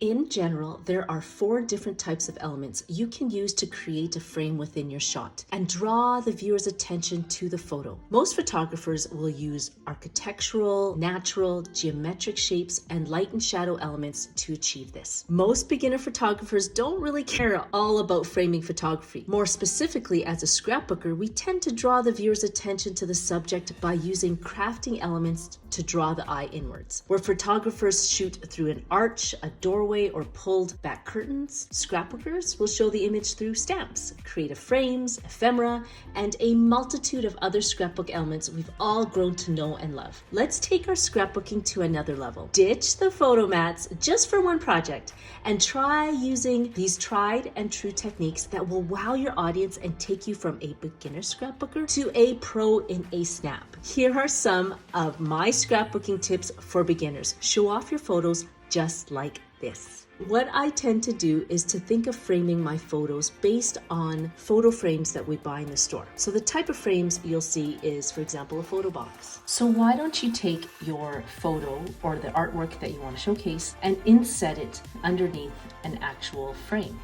In general, there are 4 different types of elements you can use to create a frame within your shot and draw the viewer's attention to the photo. Most photographers will use architectural, natural, geometric shapes, and light and shadow elements to achieve this. Most beginner photographers don't really care all about framing photography. More specifically, as a scrapbooker, we tend to draw the viewer's attention to the subject by using crafting elements to draw the eye inwards. Where photographers shoot through an arch, a doorway, or pulled back curtains, scrapbookers will show the image through stamps, creative frames, ephemera, and a multitude of other scrapbook elements we've all grown to know and love. Let's take our scrapbooking to another level. Ditch the photo mats just for one project and try using these tried and true techniques that will wow your audience and take you from a beginner scrapbooker to a pro in a snap. Here are some of my scrapbooking tips for beginners. Show off your photos just like this. What I tend to do is to think of framing my photos based on photo frames that we buy in the store. So the type of frames you'll see is, for example, a photo box. So why don't you take your photo or the artwork that you want to showcase and inset it underneath an actual frame.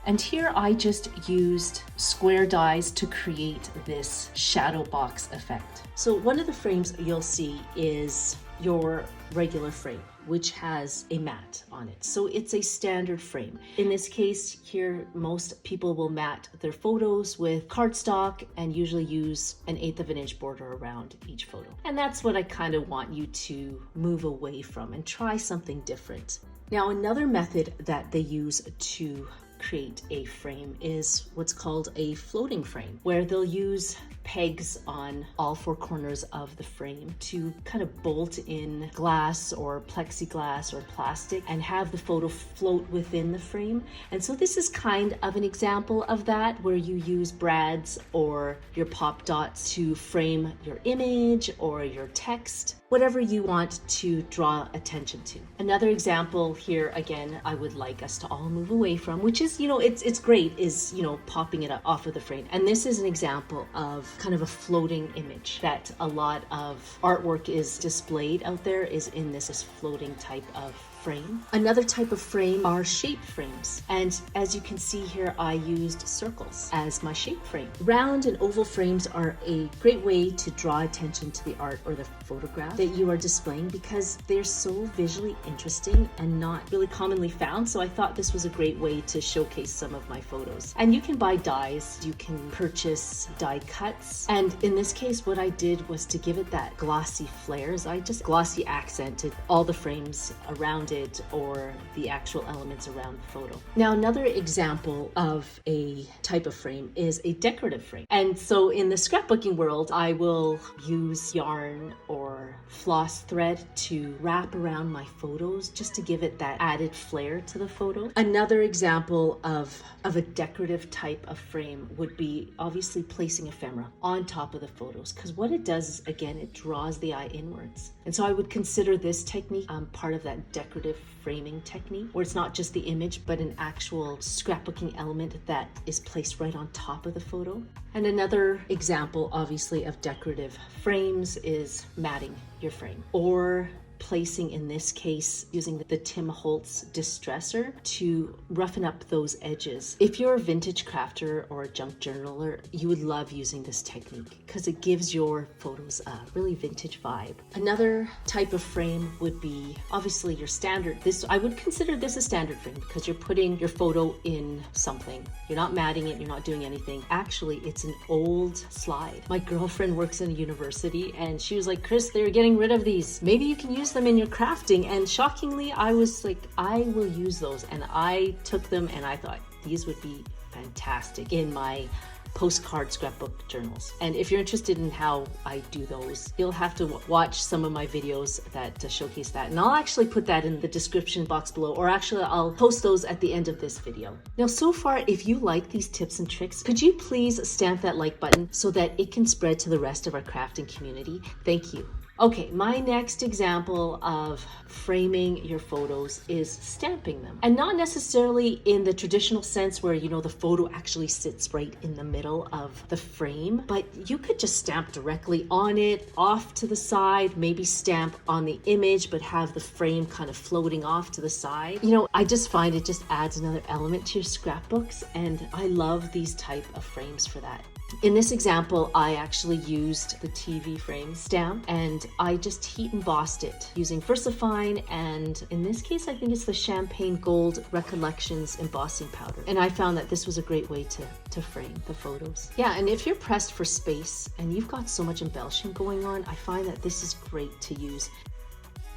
And here I just used square dies to create this shadow box effect. So one of the frames you'll see is your regular frame, which has a mat on it. So it's a standard frame. In this case here, most people will mat their photos with cardstock and usually use an 1/8 of an inch border around each photo. And that's what I kind of want you to move away from and try something different. Now, another method that they use to create a frame is what's called a floating frame, where they'll use pegs on all 4 corners of the frame to kind of bolt in glass or plexiglass or plastic and have the photo float within the frame. And so this is kind of an example of that, where you use brads or your pop dots to frame your image or your text, whatever you want to draw attention to. Another example here, again, I would like us to all move away from, which is, it's great, is, popping it up off of the frame. And this is an example of kind of a floating image that a lot of artwork is displayed out there, is in this floating type of frame. Another type of frame are shape frames. And as you can see here, I used circles as my shape frame. Round and oval frames are a great way to draw attention to the art or the photograph that you are displaying, because they're so visually interesting and not really commonly found. So I thought this was a great way to showcase some of my photos. And you can buy dies, you can purchase die cuts. And in this case, what I did was to give it that glossy flair. I just glossy accented all the frames around it, or the actual elements around the photo. Now, another example of a type of frame is a decorative frame. And so in the scrapbooking world, I will use yarn or floss thread to wrap around my photos just to give it that added flair to the photo. Another example of a decorative type of frame would be obviously placing ephemera on top of the photos, because what it does is, again, it draws the eye inwards. And so I would consider this technique part of that decorative framing technique, where it's not just the image, but an actual scrapbooking element that is placed right on top of the photo. And another example, obviously, of decorative frames is matting your frame, or placing, in this case, using the Tim Holtz distresser to roughen up those edges. If you're a vintage crafter or a junk journaler, you would love using this technique because it gives your photos a really vintage vibe. Another type of frame would be obviously your standard. I would consider this a standard frame because you're putting your photo in something. You're not matting it, you're not doing anything. Actually, it's an old slide. My girlfriend works in a university and she was like, Chris, they're getting rid of these. Maybe you can use them in your crafting. And shockingly, I was like, I will use those. And I took them and I thought these would be fantastic in my postcard scrapbook journals. And if you're interested in how I do those, you'll have to watch some of my videos that showcase that. And I'll actually put that in the description box below, or actually I'll post those at the end of this video. Now, so far, if you like these tips and tricks, could you please stamp that like button so that it can spread to the rest of our crafting community? Thank you. Okay, my next example of framing your photos is stamping them. And not necessarily in the traditional sense where, you know, the photo actually sits right in the middle of the frame, but you could just stamp directly on it, off to the side, maybe stamp on the image, but have the frame kind of floating off to the side. You know, I just find it just adds another element to your scrapbooks, and I love these type of frames for that. In this example, I actually used the TV frame stamp and I just heat embossed it using VersaFine, and in this case, I think it's the Champagne Gold Recollections embossing powder. And I found that this was a great way to frame the photos. Yeah, and if you're pressed for space and you've got so much embellishing going on, I find that this is great to use.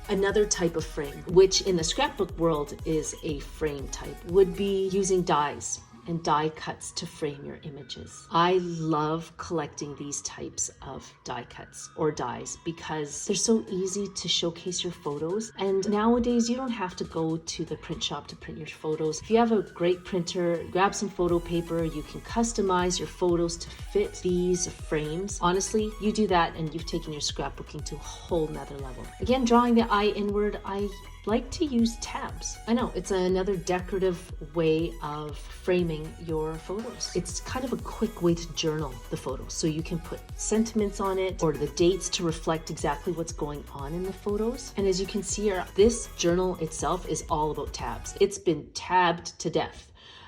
Another type of frame, which in the scrapbook world is a frame type, would be using dies and die cuts to frame your images. I love collecting these types of die cuts or dies because they're so easy to showcase your photos. And nowadays you don't have to go to the print shop to print your photos. If you have a great printer, grab some photo paper, you can customize your photos to fit these frames. Honestly, you do that and you've taken your scrapbooking to a whole nother level. Again, drawing the eye inward, I like to use tabs. I know, it's another decorative way of framing your photos. It's kind of a quick way to journal the photos. So you can put sentiments on it or the dates to reflect exactly what's going on in the photos. And as you can see here, this journal itself is all about tabs. It's been tabbed to death.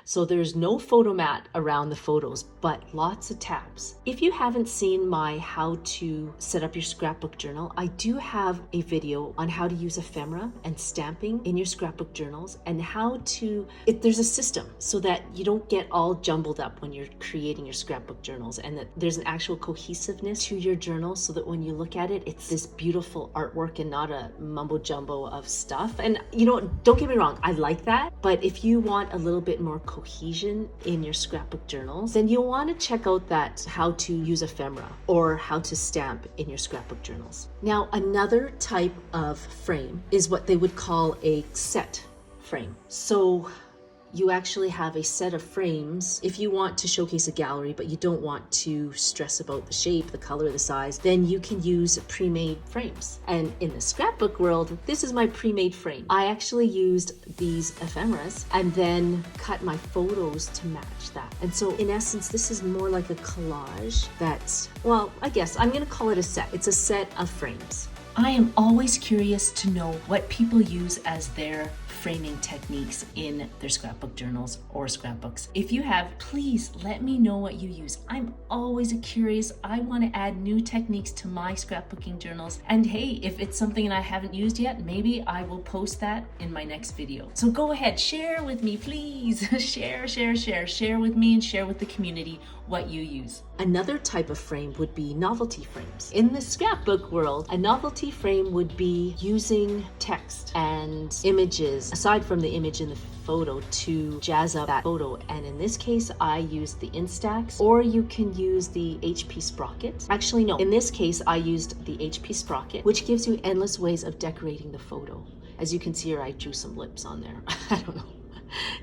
So there's no photo mat around the photos, but lots of tabs. If you haven't seen my how to set up your scrapbook journal, I do have a video on how to use ephemera and stamping in your scrapbook journals and how to, there's a system so that you don't get all jumbled up when you're creating your scrapbook journals, and that there's an actual cohesiveness to your journal so that when you look at it, it's this beautiful artwork and not a mumbo jumbo of stuff. And you know, don't get me wrong, I like that, but if you want a little bit more cohesion in your scrapbook journals, then you'll want to check out that how to use ephemera or how to stamp in your scrapbook journals. Now, another type of frame is what they would call a set frame. So you actually have a set of frames. If you want to showcase a gallery, but you don't want to stress about the shape, the color, the size, then you can use pre-made frames. And in the scrapbook world, this is my pre-made frame. I actually used these ephemeras and then cut my photos to match that. And so in essence, this is more like a collage that's, well, I guess I'm gonna call it a set. It's a set of frames. I am always curious to know what people use as their framing techniques in their scrapbook journals or scrapbooks. If you have, please let me know what you use. I'm always curious. I want to add new techniques to my scrapbooking journals. And hey, if it's something I haven't used yet, maybe I will post that in my next video. So go ahead, share with me, please. Share with me and share with the community what you use. Another type of frame would be novelty frames. In the scrapbook world, a novelty frame would be using text and images, aside from the image in the photo, to jazz up that photo. And in this case, I used the Instax, or you can use the HP Sprocket. Actually, no, in this case, I used the HP Sprocket, which gives you endless ways of decorating the photo. As you can see here, I drew some lips on there. I don't know.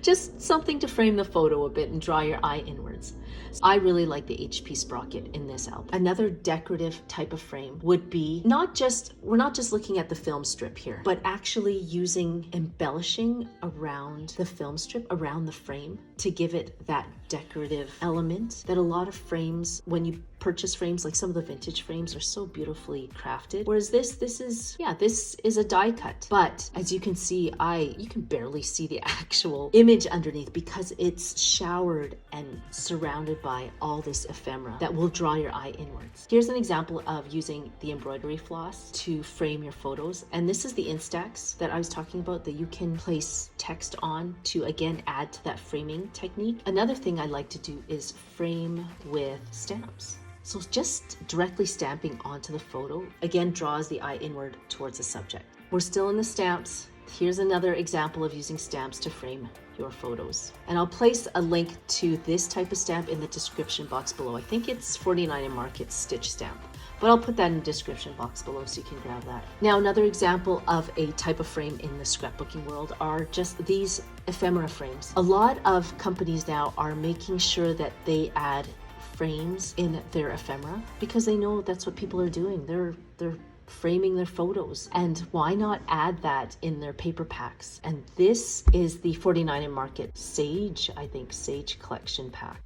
Just something to frame the photo a bit and draw your eye inwards. So I really like the HP Sprocket in this album. Another decorative type of frame would be we're not just looking at the film strip here, but actually using embellishing around the film strip, around the frame, to give it that decorative element that a lot of frames, when you purchase frames, like some of the vintage frames, are so beautifully crafted. Whereas this is a die cut. But as you can see, you can barely see the actual image underneath because it's showered and surrounded by all this ephemera that will draw your eye inwards. Here's an example of using the embroidery floss to frame your photos. And this is the Instax that I was talking about that you can place text on to, again, add to that framing technique. Another thing I like to do is frame with stamps. So just directly stamping onto the photo, again, draws the eye inward towards the subject. We're still in the stamps. Here's another example of using stamps to frame your photos. And I'll place a link to this type of stamp in the description box below. I think it's 49 in Market stitch stamp, but I'll put that in the description box below so you can grab that. Now, another example of a type of frame in the scrapbooking world are just these ephemera frames. A lot of companies now are making sure that they add frames in their ephemera because they know that's what people are doing. They're framing their photos. And why not add that in their paper packs? And this is the 49 Market Sage, I think, Sage Collection Pack.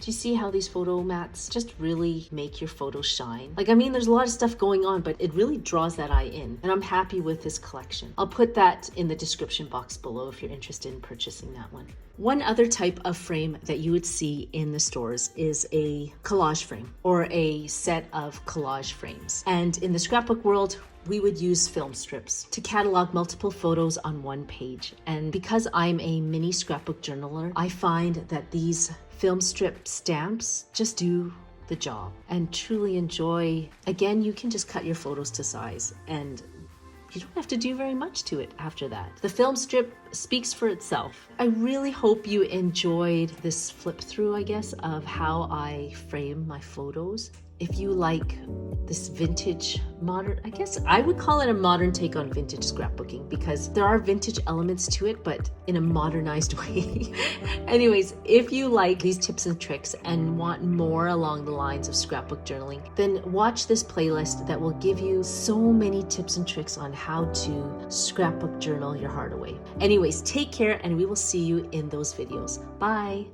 Do you see how these photo mats just really make your photos shine? Like, I mean, there's a lot of stuff going on, but it really draws that eye in. And I'm happy with this collection. I'll put that in the description box below if you're interested in purchasing that one. One other type of frame that you would see in the stores is a collage frame or a set of collage frames. And in the scrapbook world, we would use film strips to catalog multiple photos on one page. And because I'm a mini scrapbook journaler, I find that these film strip stamps just do the job and truly enjoy. Again, you can just cut your photos to size and you don't have to do very much to it after that. The film strip speaks for itself. I really hope you enjoyed this flip through, I guess, of how I frame my photos. If you like this vintage modern, I guess I would call it a modern take on vintage scrapbooking because there are vintage elements to it, but in a modernized way. Anyways, if you like these tips and tricks and want more along the lines of scrapbook journaling, then watch this playlist that will give you so many tips and tricks on how to scrapbook journal your heart away. Anyways, take care and we will see you in those videos. Bye.